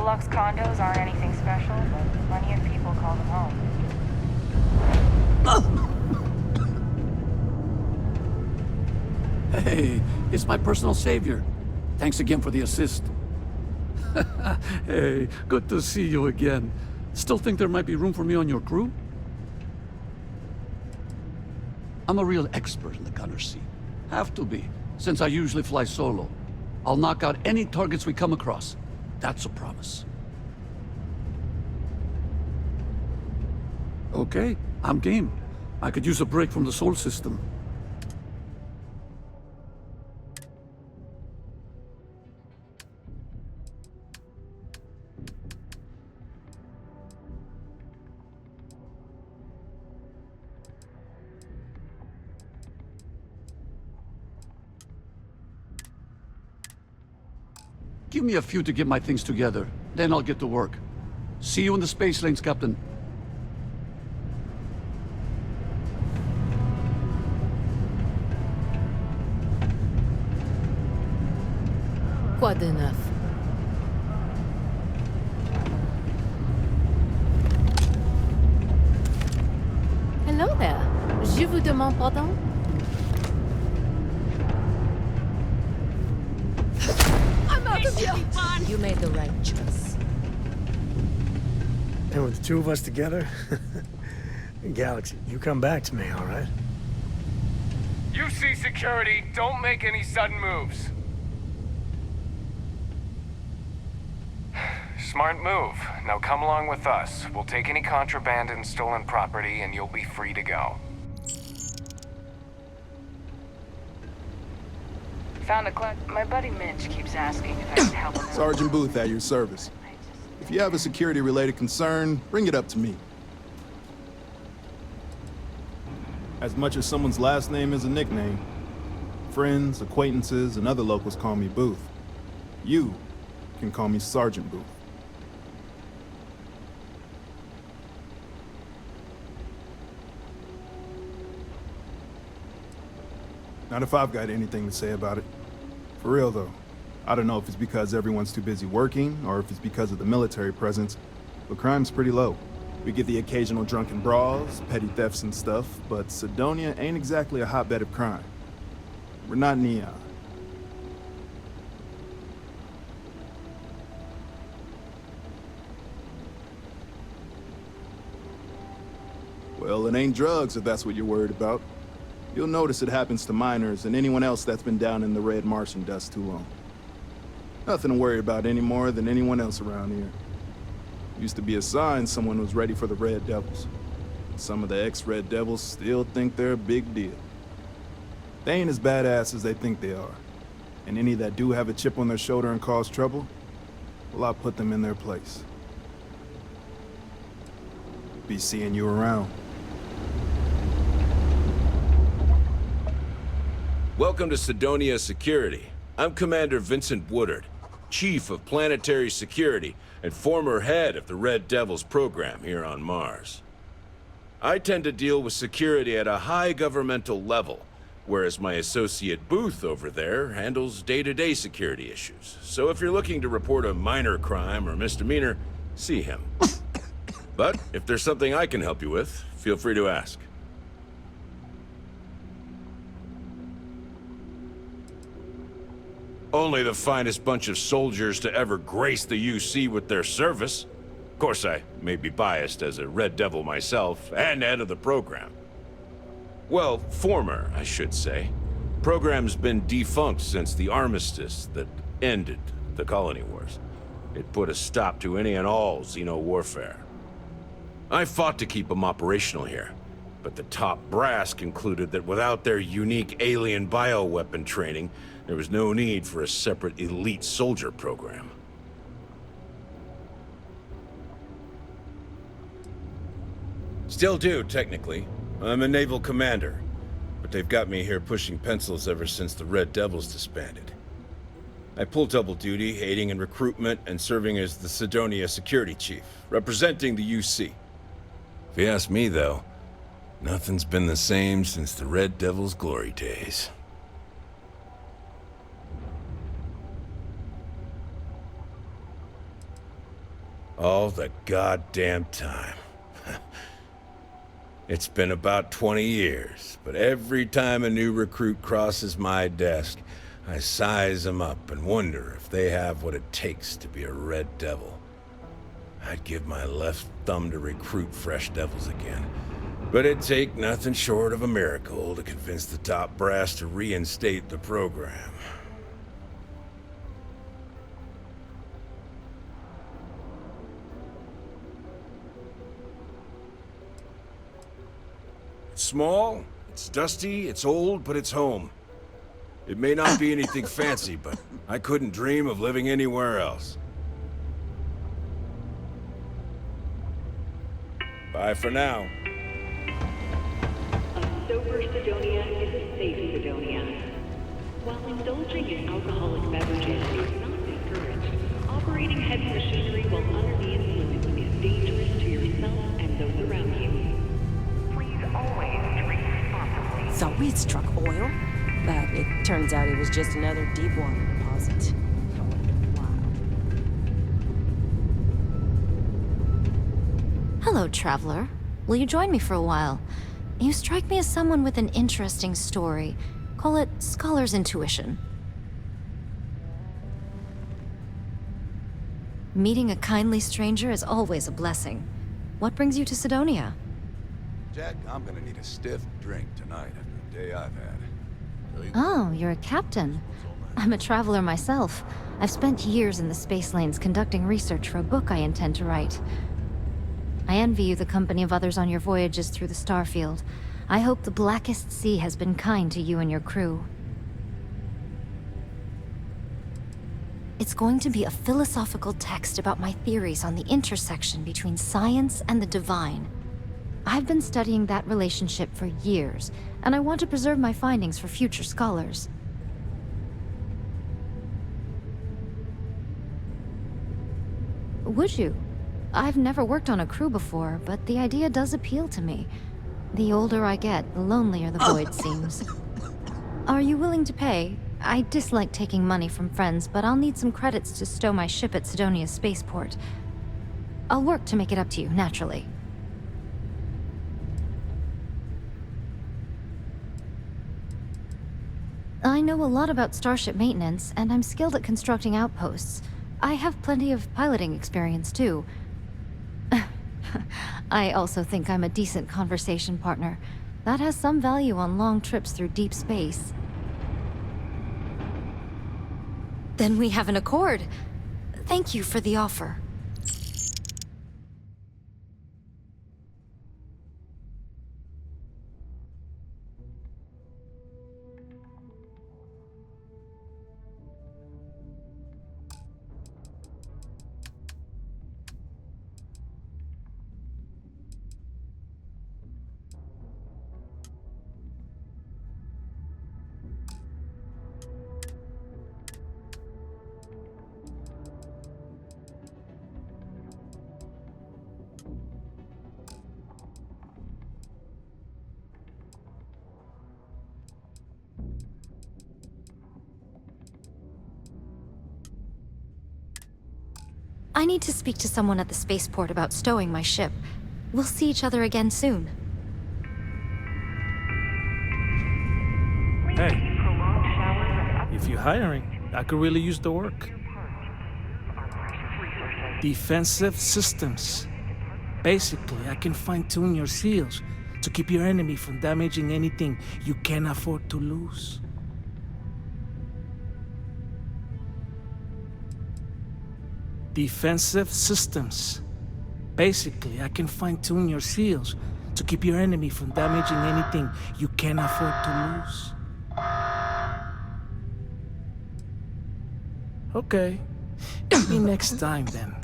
deluxe condos aren't anything special, but plenty of people call them home. Hey, it's my personal savior. Thanks again for the assist. Hey, good to see you again. Still think there might be room for me on your crew? I'm a real expert in the gunner seat. Have to be, since I usually fly solo. I'll knock out any targets we come across. That's a promise. Okay, I'm game. I could use a break from the Sol system. Give me a few to get my things together, then I'll get to work. See you in the space lanes, Captain. Quoi de neuf? Hello there. Je vous demande pardon? You made the right choice. And with the two of us together, Galaxy, you come back to me, all right? You see security, don't make any sudden moves. Smart move. Now come along with us. We'll take any contraband and stolen property, and you'll be free to go. Found a my buddy Mitch keeps asking if I can help him. Sergeant Booth at your service. If you have a security-related concern, bring it up to me. As much as someone's last name is a nickname, friends, acquaintances, and other locals call me Booth. You can call me Sergeant Booth. Not if I've got anything to say about it. For real, though. I don't know if it's because everyone's too busy working, or if it's because of the military presence, but crime's pretty low. We get the occasional drunken brawls, petty thefts and stuff, but Cydonia ain't exactly a hotbed of crime. We're not Neon. Well, it ain't drugs if that's what you're worried about. You'll notice it happens to miners and anyone else that's been down in the red Martian dust too long. Nothing to worry about any more than anyone else around here. Used to be a sign someone was ready for the Red Devils. Some of the ex-Red Devils still think they're a big deal. They ain't as badass as they think they are. And any that do have a chip on their shoulder and cause trouble, well, I'll put them in their place. Be seeing you around. Welcome to Cydonia Security. I'm Commander Vincent Woodard, Chief of Planetary Security and former head of the Red Devils program here on Mars. I tend to deal with security at a high governmental level, whereas my associate Booth over there handles day-to-day security issues. So if you're looking to report a minor crime or misdemeanor, see him. But if there's something I can help you with, feel free to ask. Only the finest bunch of soldiers to ever grace the UC with their service. Of course, I may be biased as a Red Devil myself, and head of the program. Well, former, I should say. Program's been defunct since the armistice that ended the colony wars. It put a stop to any and all Xeno warfare. I fought to keep them operational here, but the top brass concluded that without their unique alien bioweapon training, there was no need for a separate elite soldier program. Still do, technically. I'm a naval commander, but they've got me here pushing pencils ever since the Red Devils disbanded. I pull double duty, aiding in recruitment and serving as the Cydonia security chief, representing the UC. If you ask me, though, nothing's been the same since the Red Devils' glory days. All the goddamn time. It's been about 20 years, but every time a new recruit crosses my desk, I size them up and wonder if they have what it takes to be a Red Devil. I'd give my left thumb to recruit fresh devils again, but it'd take nothing short of a miracle to convince the top brass to reinstate the program. It's small, it's dusty, it's old, but it's home. It may not be anything fancy, but I couldn't dream of living anywhere else. Bye for now. A sober Sidonia is a safe Sidonia. While indulging in alcoholic beverages is not encouraged, operating heavy machinery while under the influence is dangerous to yourself and those around you. Please always drink responsibly. So we'd struck oil, but it turns out it was just another deep water deposit. Hello, traveler. Will you join me for a while? You strike me as someone with an interesting story. Call it scholar's intuition. Meeting a kindly stranger is always a blessing. What brings you to Sidonia? Jack, I'm gonna need a stiff drink tonight after the day I've had. Oh, you're a captain. I'm a traveler myself. I've spent years in the space lanes conducting research for a book I intend to write. I envy you the company of others on your voyages through the Starfield. I hope the Blackest Sea has been kind to you and your crew. It's going to be a philosophical text about my theories on the intersection between science and the divine. I've been studying that relationship for years, and I want to preserve my findings for future scholars. Would you? I've never worked on a crew before, but the idea does appeal to me. The older I get, the lonelier the void seems. Are you willing to pay? I dislike taking money from friends, but I'll need some credits to stow my ship at Sidonia's spaceport. I'll work to make it up to you, naturally. I know a lot about starship maintenance, and I'm skilled at constructing outposts. I have plenty of piloting experience, too. I also think I'm a decent conversation partner. That has some value on long trips through deep space. Then we have an accord. Thank you for the offer. I need to speak to someone at the spaceport about stowing my ship. We'll see each other again soon. Hey, if you're hiring, I could really use the work. Defensive systems. Basically, I can fine-tune your seals to keep your enemy from damaging anything you can't afford to lose. Defensive systems. Basically, I can fine-tune your seals to keep your enemy from damaging anything you can't afford to lose. Okay. Maybe next time, then.